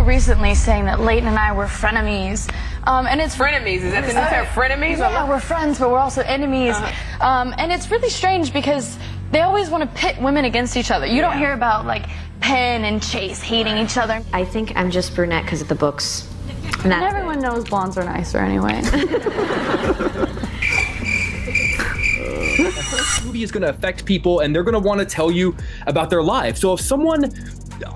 recently saying that Leighton and I were frenemies. And it's frenemies. Is that the new term, frenemies? Yeah, we're friends, but we're also enemies. And it's really strange because they always want to pit women against each other. You don't hear about like Penn and Chase hating each other. I think I'm just brunette because of the books. And everyone knows blondes are nicer anyway. This movie is going to affect people, and they're going to want to tell you about their lives. So if someone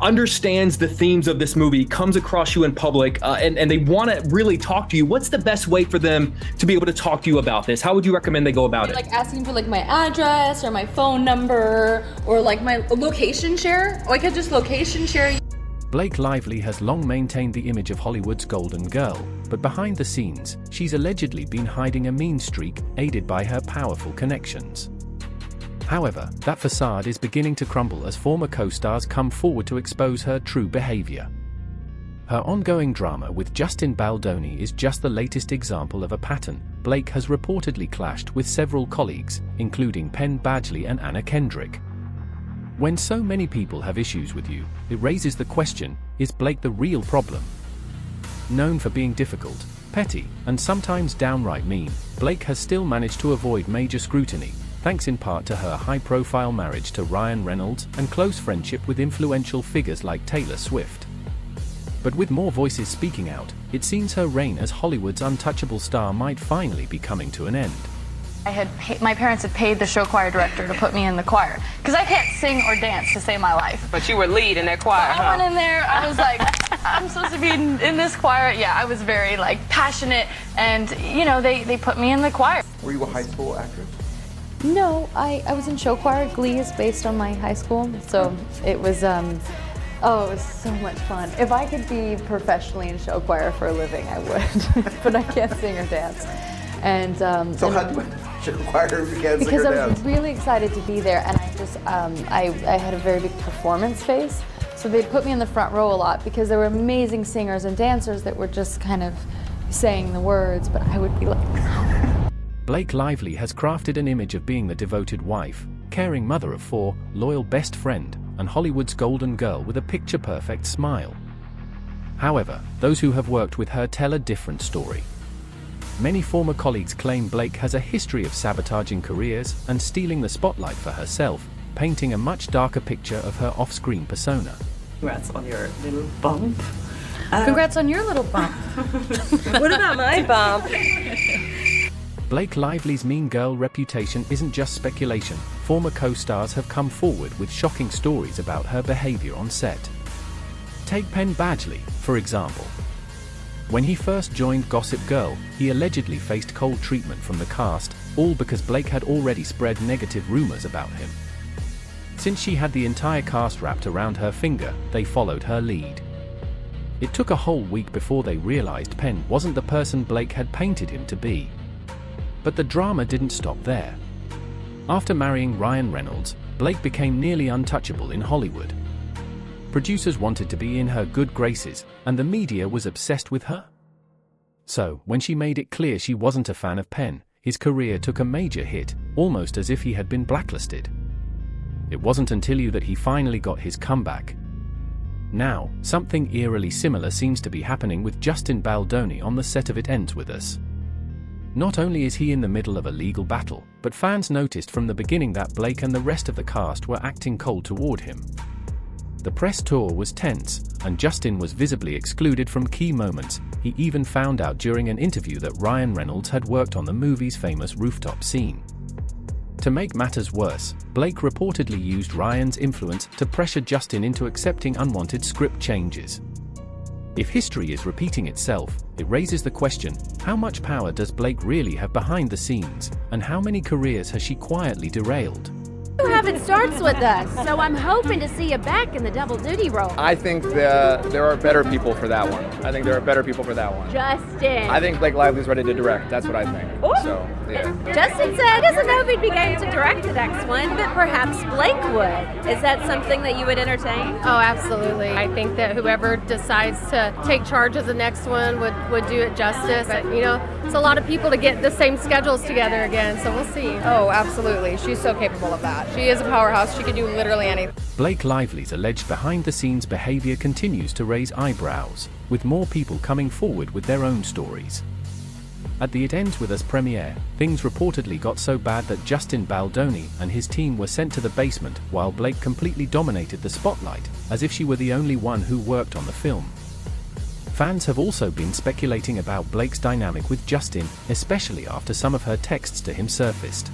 understands the themes of this movie, comes across you in public, and they want to really talk to you, what's the best way for them to be able to talk to you about this? How would you recommend they go about it? Like asking for like my address or my phone number or like my location share. Or I could just location share. Blake Lively has long maintained the image of Hollywood's golden girl, but behind the scenes, she's allegedly been hiding a mean streak aided by her powerful connections. However, that facade is beginning to crumble as former co-stars come forward to expose her true behavior. Her ongoing drama with Justin Baldoni is just the latest example of a pattern. Blake has reportedly clashed with several colleagues, including Penn Badgely and Anna Kendrick. When so many people have issues with you, it raises the question, is Blake the real problem? Known for being difficult, petty, and sometimes downright mean, Blake has still managed to avoid major scrutiny, thanks in part to her high-profile marriage to Ryan Reynolds and close friendship with influential figures like Taylor Swift. But with more voices speaking out, it seems her reign as Hollywood's untouchable star might finally be coming to an end. My parents had paid the show choir director to put me in the choir because I can't sing or dance to save my life. But you were lead in that choir, I went in there, I was like, I'm supposed to be in this choir. Yeah, I was very like passionate, and you know, they put me in the choir. Were you a high school actress? No, I was in show choir. Glee is based on my high school, so it was it was so much fun. If I could be professionally in show choir for a living, I would, but I can't sing or dance. And so how do you show choir if you can't sing because or I dance? was really excited to be there, and I just I had a very big performance face, so they put me in the front row a lot because there were amazing singers and dancers that were just kind of saying the words, but I would be like. Blake Lively has crafted an image of being the devoted wife, caring mother of four, loyal best friend, and Hollywood's golden girl with a picture-perfect smile. However, those who have worked with her tell a different story. Many former colleagues claim Blake has a history of sabotaging careers and stealing the spotlight for herself, painting a much darker picture of her off-screen persona. Congrats on your little bump. Congrats on your little bump. What about my bump? Blake Lively's mean girl reputation isn't just speculation. Former co-stars have come forward with shocking stories about her behavior on set. Take Penn Badgely, for example. When he first joined Gossip Girl, he allegedly faced cold treatment from the cast, all because Blake had already spread negative rumors about him. Since she had the entire cast wrapped around her finger, they followed her lead. It took a whole week before they realized Penn wasn't the person Blake had painted him to be. But the drama didn't stop there. After marrying Ryan Reynolds, Blake became nearly untouchable in Hollywood. Producers wanted to be in her good graces, and the media was obsessed with her. So, when she made it clear she wasn't a fan of Penn, his career took a major hit, almost as if he had been blacklisted. It wasn't until that he finally got his comeback. Now, something eerily similar seems to be happening with Justin Baldoni on the set of It Ends With Us. Not only is he in the middle of a legal battle, but fans noticed from the beginning that Blake and the rest of the cast were acting cold toward him. The press tour was tense, and Justin was visibly excluded from key moments. He even found out during an interview that Ryan Reynolds had worked on the movie's famous rooftop scene. To make matters worse, Blake reportedly used Ryan's influence to pressure Justin into accepting unwanted script changes. If history is repeating itself, it raises the question, how much power does Blake really have behind the scenes, and how many careers has she quietly derailed? It starts with us, so I'm hoping to see you back in the double duty role. I think there are better people for that one. Justin. I think Blake Lively's ready to direct. That's what I think. Ooh. So, yeah. Justin said he doesn't know if he'd be game to direct the next one, but perhaps Blake would. Is that something that you would entertain? Oh, absolutely. I think that whoever decides to take charge of the next one would do it justice. But, you know, it's a lot of people to get the same schedules together again, so we'll see. Oh, absolutely. She's so capable of that. She is a powerhouse. She could do literally anything. Blake Lively's alleged behind-the-scenes behavior continues to raise eyebrows, with more people coming forward with their own stories. At the It Ends With Us premiere, things reportedly got so bad that Justin Baldoni and his team were sent to the basement while Blake completely dominated the spotlight, as if she were the only one who worked on the film. Fans have also been speculating about Blake's dynamic with Justin, especially after some of her texts to him surfaced.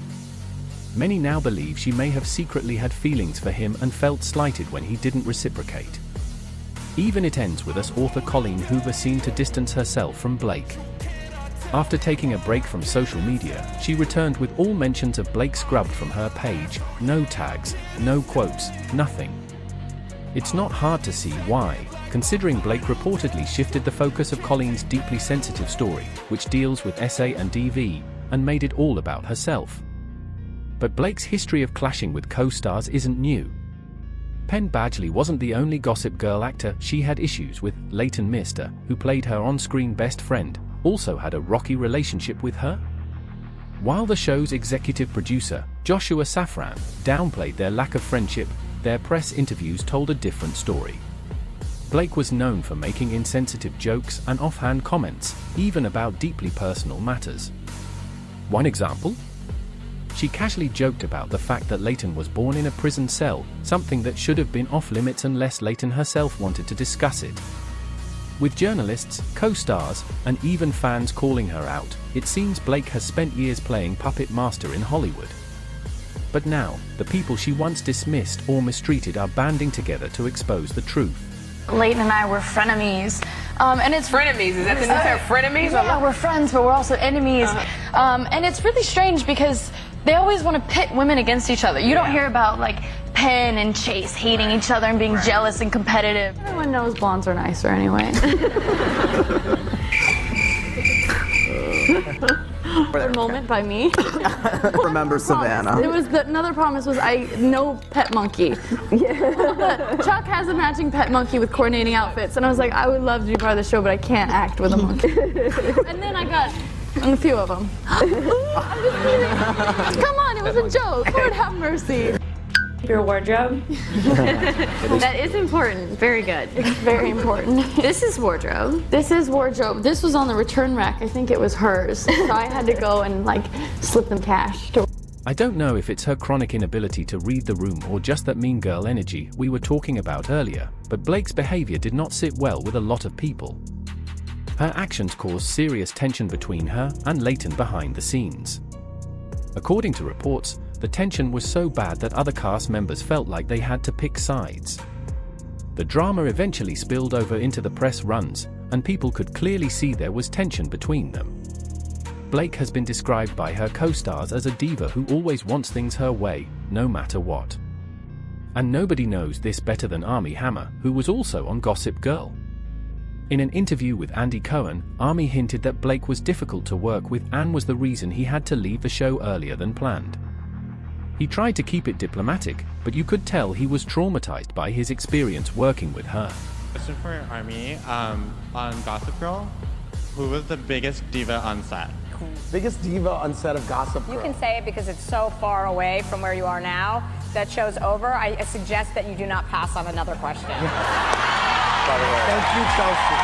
Many now believe she may have secretly had feelings for him and felt slighted when he didn't reciprocate. Even It Ends With Us author Colleen Hoover seemed to distance herself from Blake. After taking a break from social media, she returned with all mentions of Blake scrubbed from her page, no tags, no quotes, nothing. It's not hard to see why, considering Blake reportedly shifted the focus of Colleen's deeply sensitive story, which deals with SA and DV, and made it all about herself. But Blake's history of clashing with co-stars isn't new. Penn Badgely wasn't the only Gossip Girl actor she had issues with. Leighton Meester, who played her on-screen best friend, also had a rocky relationship with her. While the show's executive producer, Joshua Safran, downplayed their lack of friendship, their press interviews told a different story. Blake was known for making insensitive jokes and offhand comments, even about deeply personal matters. One example? She casually joked about the fact that Leighton was born in a prison cell, something that should have been off-limits unless Leighton herself wanted to discuss it. With journalists, co-stars, and even fans calling her out, it seems Blake has spent years playing puppet master in Hollywood. But now, the people she once dismissed or mistreated are banding together to expose the truth. Leighton and I were frenemies. And it's frenemies. Is that the new term, frenemies? Yeah, we're friends, but we're also enemies. And it's really strange because they always want to pit women against each other. You don't hear about like Penn and Chase hating each other and being jealous and competitive. Everyone knows blondes are nicer anyway. A moment by me. Remember Savannah. It was another promise was no pet monkey. Yeah. Chuck has a matching pet monkey with coordinating outfits, and I was like, I would love to be part of the show, but I can't act with a monkey. And then I got a few of them. Come on, it was a joke. Lord have mercy. Your wardrobe? That is important. Very good. It's very important. This is wardrobe. This is wardrobe. This was on the return rack. I think it was hers. So I had to go and like slip them cash. I don't know if it's her chronic inability to read the room or just that mean girl energy we were talking about earlier, but Blake's behavior did not sit well with a lot of people. Her actions caused serious tension between her and Leighton behind the scenes. According to reports, the tension was so bad that other cast members felt like they had to pick sides. The drama eventually spilled over into the press runs, and people could clearly see there was tension between them. Blake has been described by her co-stars as a diva who always wants things her way, no matter what. And nobody knows this better than Armie Hammer, who was also on Gossip Girl. In an interview with Andy Cohen, Armie hinted that Blake was difficult to work with and was the reason he had to leave the show earlier than planned. He tried to keep it diplomatic, but you could tell he was traumatized by his experience working with her. Question for Armie, on Gossip Girl, who was the biggest diva on set? Biggest diva on set of Gossip Girl. You can say it because it's so far away from where you are now. That show's over. I suggest that you do not pass on another question. Thank you, Chelsea.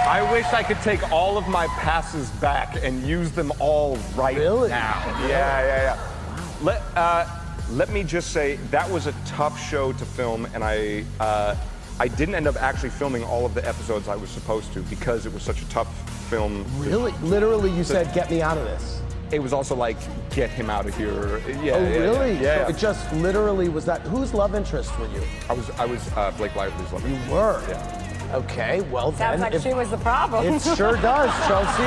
I wish I could take all of my passes back and use them all right now. Yeah. Let me just say, that was a tough show to film, and I didn't end up actually filming all of the episodes I was supposed to because it was such a tough film. Really? Literally, you said, get me out of this. It was also like, get him out of here. Yeah, oh, really? Yeah. So it just literally was that. Whose love interest were you? I was Blake Lively's love interest. You were? Yeah. Okay, well Sounds then. like she was the problem. It sure does, Chelsea.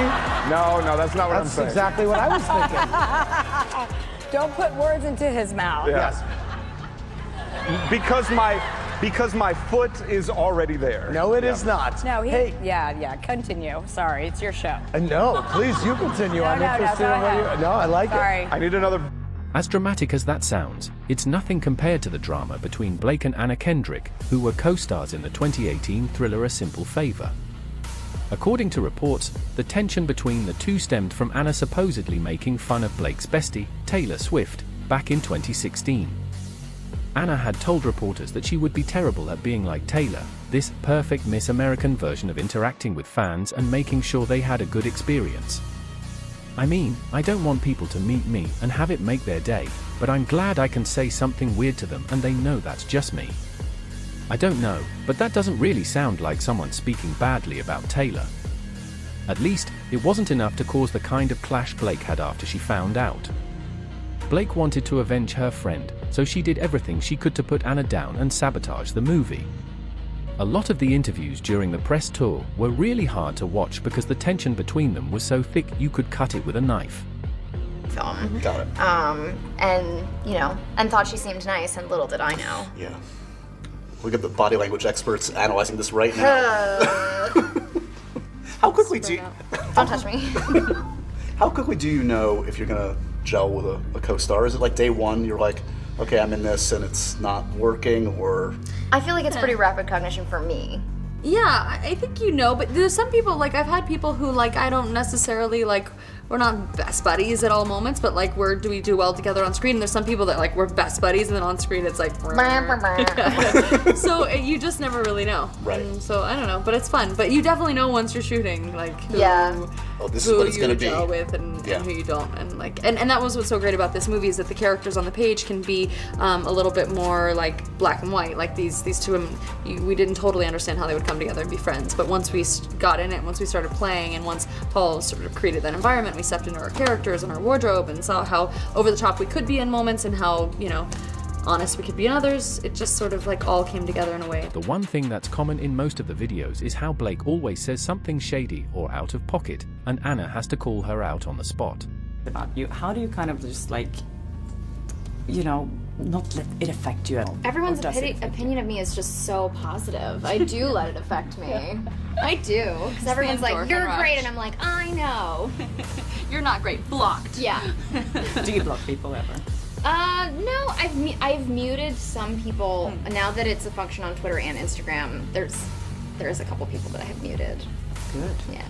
No, that's not what I'm saying. That's exactly what I was thinking. Don't put words into his mouth. Yes. Because my foot is already there. No, it is not. No, hey. Yeah, continue. Sorry, it's your show. No, please, you continue. I'm interested go in what ahead. you... No, I like Sorry. it. I need another... As dramatic as that sounds, it's nothing compared to the drama between Blake and Anna Kendrick, who were co-stars in the 2018 thriller A Simple Favor. According to reports, the tension between the two stemmed from Anna supposedly making fun of Blake's bestie, Taylor Swift, back in 2016. Anna had told reporters that she would be terrible at being like Taylor, this perfect Miss American version of interacting with fans and making sure they had a good experience. I mean, I don't want people to meet me and have it make their day, but I'm glad I can say something weird to them and they know that's just me. I don't know, but that doesn't really sound like someone speaking badly about Taylor. At least, it wasn't enough to cause the kind of clash Blake had after she found out. Blake wanted to avenge her friend, so she did everything she could to put Anna down and sabotage the movie. A lot of the interviews during the press tour were really hard to watch because the tension between them was so thick you could cut it with a knife. Film. Got it. And, you know, and thought she seemed nice, and little did I know. Yeah. Look at the body language experts analyzing this right now. How quickly do you... Don't touch me. How quickly do you know if you're gonna gel with a co-star? Is it like day one, you're like, okay, I'm in this and it's not working, or... I feel like it's pretty rapid cognition for me. Yeah, I think you know, but there's some people, like, I've had people who, like, I don't necessarily, like, we're not best buddies at all moments, but, like, do we do well together on screen? And there's some people that, like, we're best buddies, and then on screen it's like... So you just never really know. Right. And so, I don't know, but it's fun. But you definitely know once you're shooting, like, who, this is what it's gonna be. gel with and who you don't. And, like, and that was what's so great about this movie, is that the characters on the page can be a little bit more, like, black and white. Like, these two women, we didn't totally understand how they would come together and be friends, but once we got in it, once we started playing, and once Paul sort of created that environment, we stepped into our characters and our wardrobe and saw how over the top we could be in moments and how, you know, honest we could be in others. It just sort of like all came together in a way. The one thing that's common in most of the videos is how Blake always says something shady or out of pocket, and Anna has to call her out on the spot. About you, how do you kind of just like, you know, not let it affect you at all? Everyone's opinion of me is just so positive. I do let it affect me. I do. Because everyone's like, you're great, and I'm like, I know. You're not great. Blocked. Yeah. Do you block people ever? No, I've muted some people. Now that it's a function on Twitter and Instagram, there's a couple people that I have muted. Good. Yeah.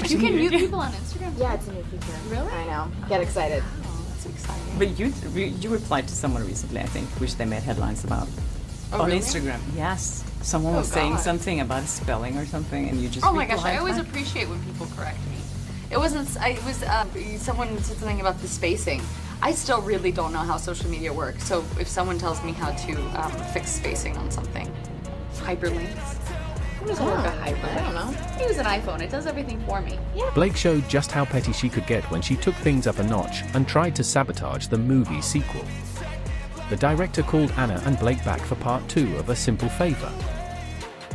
You can mute people on Instagram? Yeah, it's a new feature. Really? I know. Get excited. Oh, that's exciting. But you replied to someone recently, I think, which they made headlines about. Oh, on really? Instagram. Yes. Someone was saying something about spelling or something, and you just Oh my gosh, I replied always back. appreciate when people correct me. It was someone said something about the spacing. I still really don't know how social media works, so if someone tells me how to fix spacing on something. Hyperlinks. How does it work a hyperlink? I don't know. I use an iPhone, it does everything for me. Blake showed just how petty she could get when she took things up a notch and tried to sabotage the movie sequel. The director called Anna and Blake back for part 2 of A Simple Favor.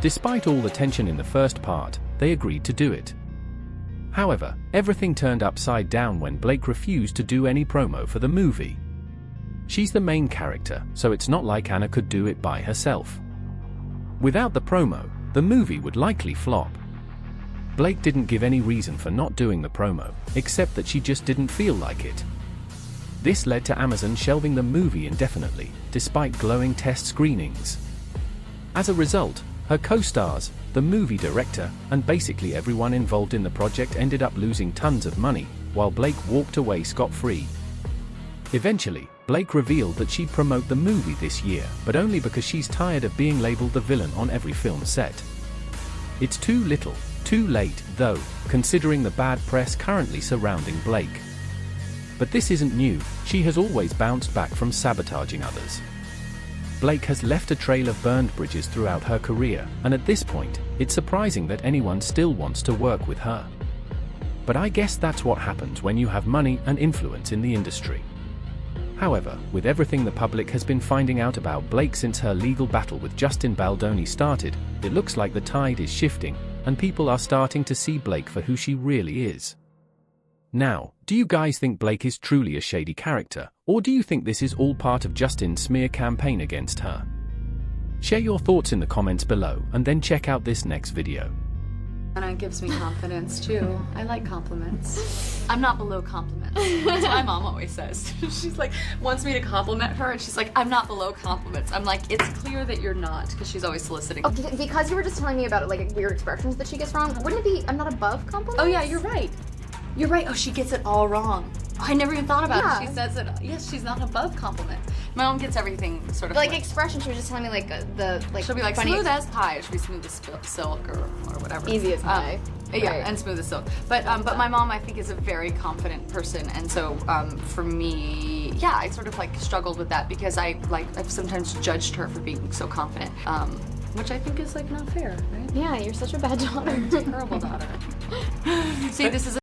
Despite all the tension in the first part, they agreed to do it. However, everything turned upside down when Blake refused to do any promo for the movie. She's the main character, so it's not like Anna could do it by herself. Without the promo, the movie would likely flop. Blake didn't give any reason for not doing the promo, except that she just didn't feel like it. This led to Amazon shelving the movie indefinitely, despite glowing test screenings. As a result, her co-stars, the movie director, and basically everyone involved in the project ended up losing tons of money, while Blake walked away scot-free. Eventually, Blake revealed that she'd promote the movie this year, but only because she's tired of being labeled the villain on every film set. It's too little, too late, though, considering the bad press currently surrounding Blake. But this isn't new, she has always bounced back from sabotaging others. Blake has left a trail of burned bridges throughout her career, and at this point, it's surprising that anyone still wants to work with her. But I guess that's what happens when you have money and influence in the industry. However, with everything the public has been finding out about Blake since her legal battle with Justin Baldoni started, it looks like the tide is shifting, and people are starting to see Blake for who she really is. Now, do you guys think Blake is truly a shady character, or do you think this is all part of Justin's smear campaign against her? Share your thoughts in the comments below, and then check out this next video. And it gives me confidence too. I like compliments. I'm not below compliments. That's what my mom always says. She's like, wants me to compliment her, and she's like, I'm not below compliments. I'm like, it's clear that you're not, because she's always soliciting. Oh, because you were just telling me about like weird expressions that she gets wrong, wouldn't it be, I'm not above compliments? Oh yeah, you're right. You're right. Oh, she gets it all wrong. I never even thought about Yeah. it. She says it. Yes, she's not above compliments. My mom gets everything sort of Like flipped. expression, she was just telling me like the like. She'll be like funny smooth as pie. She'll be smooth as silk or whatever. Easy as pie. Yeah, Right. and smooth as silk. But my mom, I think, is a very confident person, and so for me, yeah, I sort of like struggled with that because I've sometimes judged her for being so confident, which I think is like not fair, right? Yeah, you're such a bad daughter. Terrible daughter. See, this is